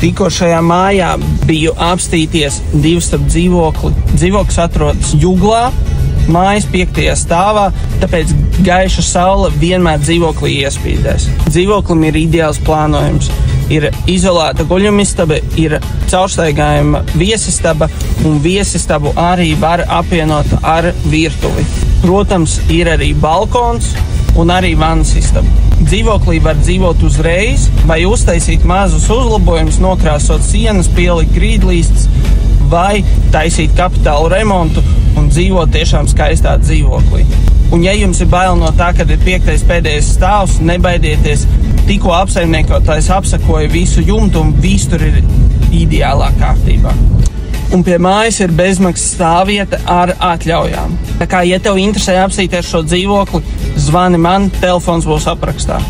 Tikko šajā mājā biju apstīties 2 stāvu dzīvokli. Dzīvoklis atrodas Juglā, mājas 5. stāvā, tāpēc gaiša saule vienmēr dzīvoklī iespīdēs. Dzīvoklim ir ideāls plānojums. Ir izolēta guļamistaba, ir caurstaigājama viesistaba, un viesistabu arī var apvienot ar virtuvi. Protams, ir arī balkons un arī vannas istaba. Dzīvoklī var dzīvot uzreiz vai uztaisīt mazus uzlabojumus, nokrāsot sienas, pielikt grīdlīstus vai taisīt kapitālu remontu un dzīvot tiešām skaistā dzīvoklī. Un ja jums ir bail no tā, kad ir 5. pēdējais stāvs, nebaidieties, tikko apsaimniekotājs apsakoja visu jumtu un viss tur ir ideālā kārtībā. Un pie mājas ir bezmaksas stāvvieta ar atļaujām. Tā kā, ja tev interesē apsīties šo dzīvokli, zvani man, telefons būs aprakstā.